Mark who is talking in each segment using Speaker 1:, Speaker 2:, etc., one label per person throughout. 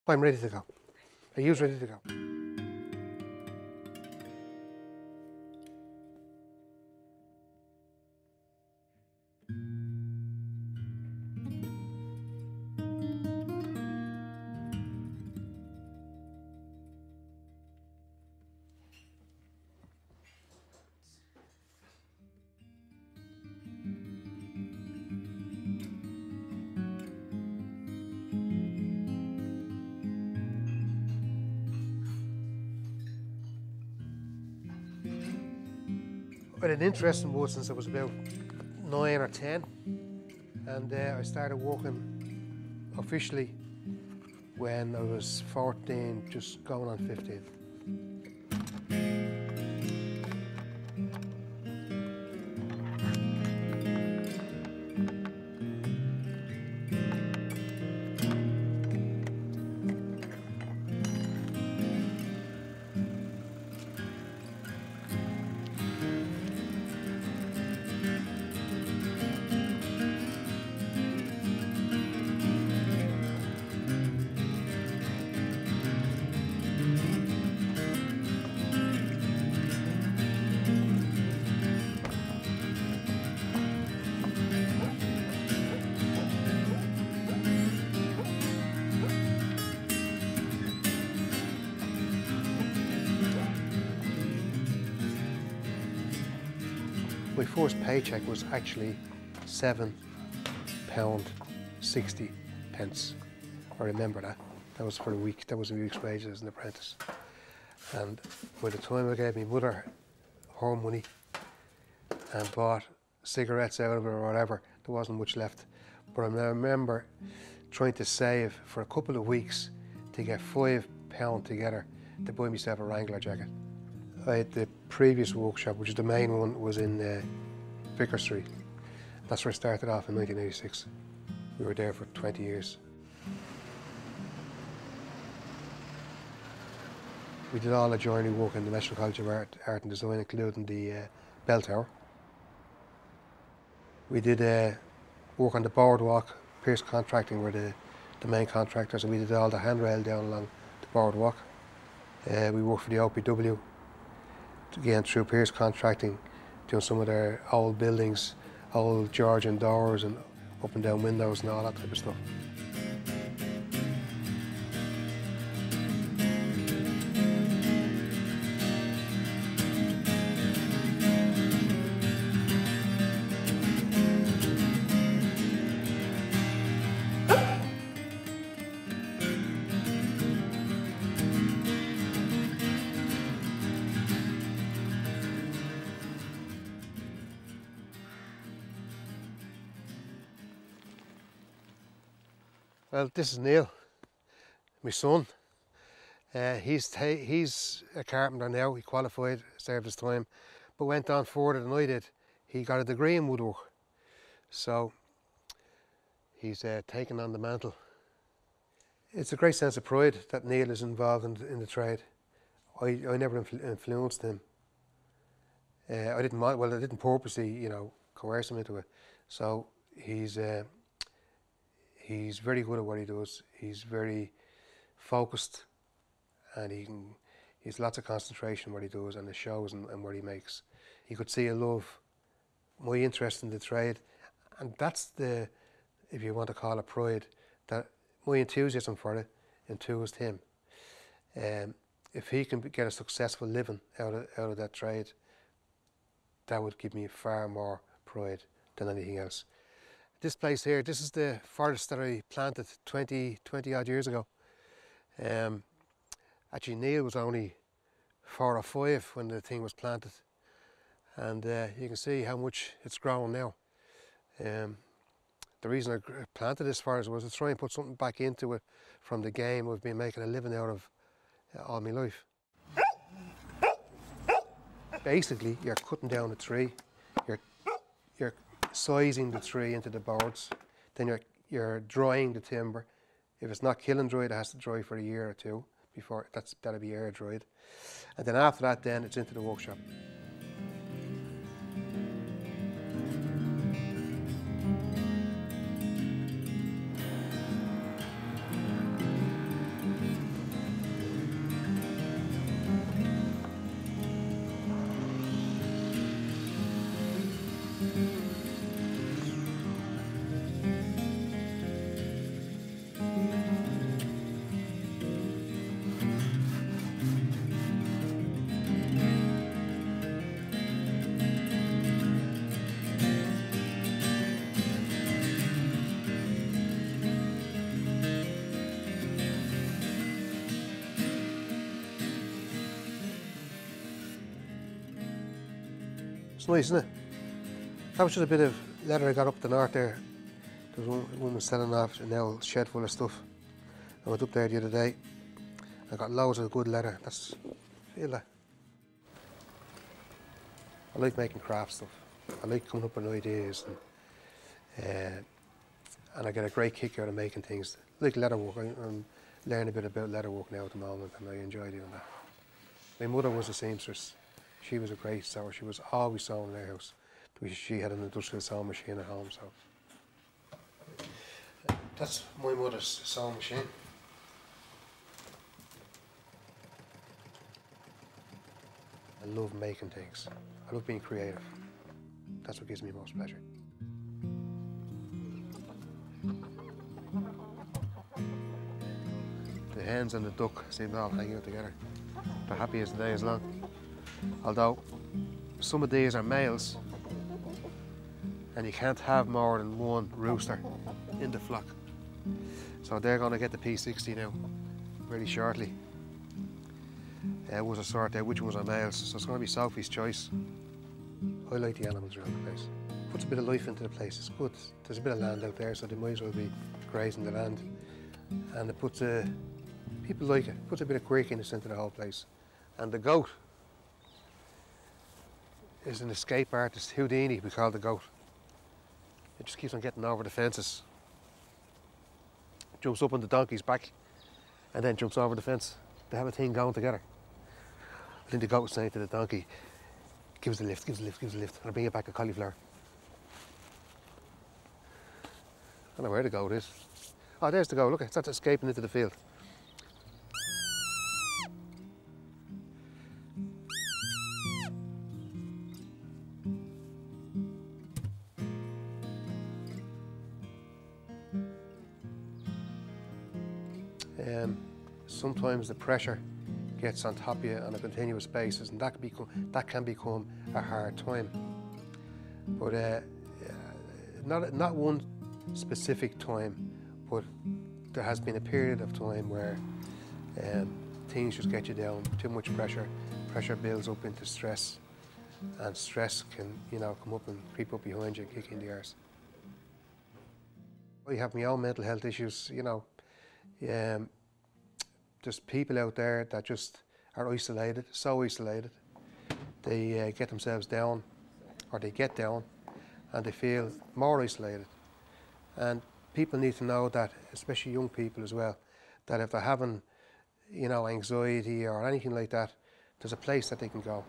Speaker 1: I'm ready to go. Are you ready to go? I had an interest in wood since I was about 9 or 10, and I started working officially when I was 14, just going on 15. My first paycheck was actually £7.60. I remember that. That was for a week. That was a week's wages as an apprentice. And by the time I gave my mother her money and bought cigarettes out of it or whatever, there wasn't much left. But I remember trying to save for a couple of weeks to get £5 together to buy myself a Wrangler jacket. I had the previous workshop, which is the main one, was in Vicar Street. That's where I started off in 1986. We were there for 20 years. We did all the joinery work in the National College of Art and Design, including the bell tower. We did work on the boardwalk. Pierce Contracting were the main contractors, and we did all the handrail down along the boardwalk. We worked for the OPW, again through Pierce Contracting, doing some of their old buildings, old Georgian doors and up and down windows and all that type of stuff. Well, this is Neil, my son. He's a carpenter now. He qualified, served his time, but went on further than I did. He got a degree in woodwork, so he's taken on the mantle. It's a great sense of pride that Neil is involved in the trade. I never influenced him. I didn't purposely, coerce him into it. So he's very good at what he does. He's very focused, and he's lots of concentration in what he does, and it shows and what he makes. He could see a love, my interest in the trade, and that's if you want to call it pride, that my enthusiasm for it enthused him. If he can get a successful living out of that trade, that would give me far more pride than anything else. This place here, this is the forest that I planted 20 odd years ago. Actually, Neil was only 4 or 5 when the thing was planted, and you can see how much it's grown now. The reason I planted this forest was to try and put something back into it from the game I've been making a living out of all my life. Basically, you're cutting down a tree, you're sizing the tree into the boards, then you're drying the timber. If it's not kiln dried, it has to dry for a year or two before that'll be air dried, and then after that, then it's into the workshop. It's nice, isn't it? That was just a bit of leather I got up the north there. There was one was selling off a now shed full of stuff. I went up there the other day. I got loads of good leather. Feel that. I like making craft stuff. I like coming up with ideas, and I get a great kick out of making things. I like leather work. I'm learning a bit about leather work now at the moment, and I enjoy doing that. My mother was a seamstress. She was a great sewer. She was always sewing in our house. She had an industrial sewing machine at home, so. That's my mother's sewing machine. I love making things. I love being creative. That's what gives me most pleasure. The hens and the duck seem to all hang out together. They're happy as the day is long. Although some of these are males, and you can't have more than one rooster in the flock. So they're going to get the P60 now, very shortly. Was a sort out which ones are males, so it's going to be Sophie's choice. I like the animals around the place. Puts a bit of life into the place. It's good. There's a bit of land out there, so they might as well be grazing the land. And it puts people like it. Puts a bit of quirkiness into the whole place. And the goat is an escape artist. Houdini, we call the goat. It just keeps on getting over the fences. Jumps up on the donkey's back and then jumps over the fence. They have a thing going together. I think the goat was saying to the donkey, give us a lift, give us a lift, give us a lift, and I'll bring you back a cauliflower. I don't know where the goat is. Oh, there's the goat, look, it's escaping into the field. Sometimes the pressure gets on top of you on a continuous basis, and that can become a hard time. But not one specific time, but there has been a period of time where things just get you down. Too much pressure. Pressure builds up into stress, and stress can, come up and creep up behind you and kick you in the arse. I have my own mental health issues, There's people out there that just are isolated, so isolated. They get themselves down, or they get down, and they feel more isolated. And people need to know that, especially young people as well, that if they're having, anxiety or anything like that, there's a place that they can go.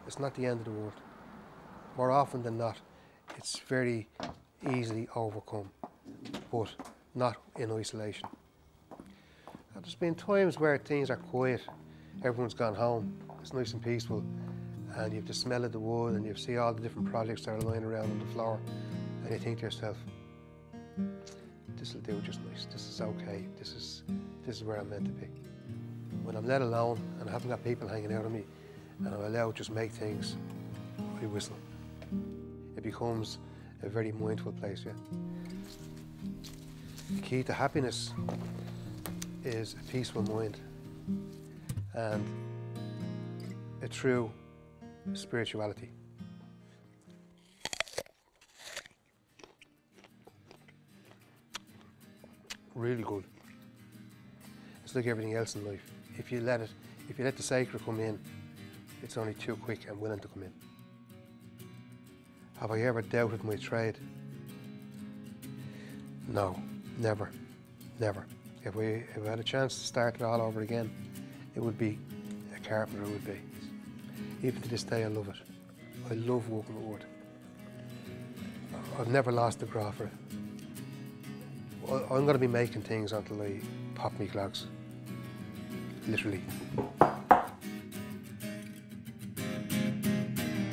Speaker 1: It's not the end of the world. More often than not, it's very easily overcome, but not in isolation. There's been times where things are quiet, everyone's gone home, it's nice and peaceful, and you have the smell of the wood and you see all the different projects that are lying around on the floor, and you think to yourself, this will do just nice, this is okay, this is where I'm meant to be. When I'm let alone and I haven't got people hanging out on me, and I'm allowed to just make things, I whistle. It becomes a very mindful place, yeah. The key to happiness is a peaceful mind and a true spirituality. Really good. It's like everything else in life. If you let the sacred come in, it's only too quick and willing to come in. Have I ever doubted my trade? No, never, never. If I had a chance to start it all over again, it would be a carpenter, it would be. Even to this day, I love it. I love working with wood. I've never lost the graft for it. I'm going to be making things until I pop me clogs, literally.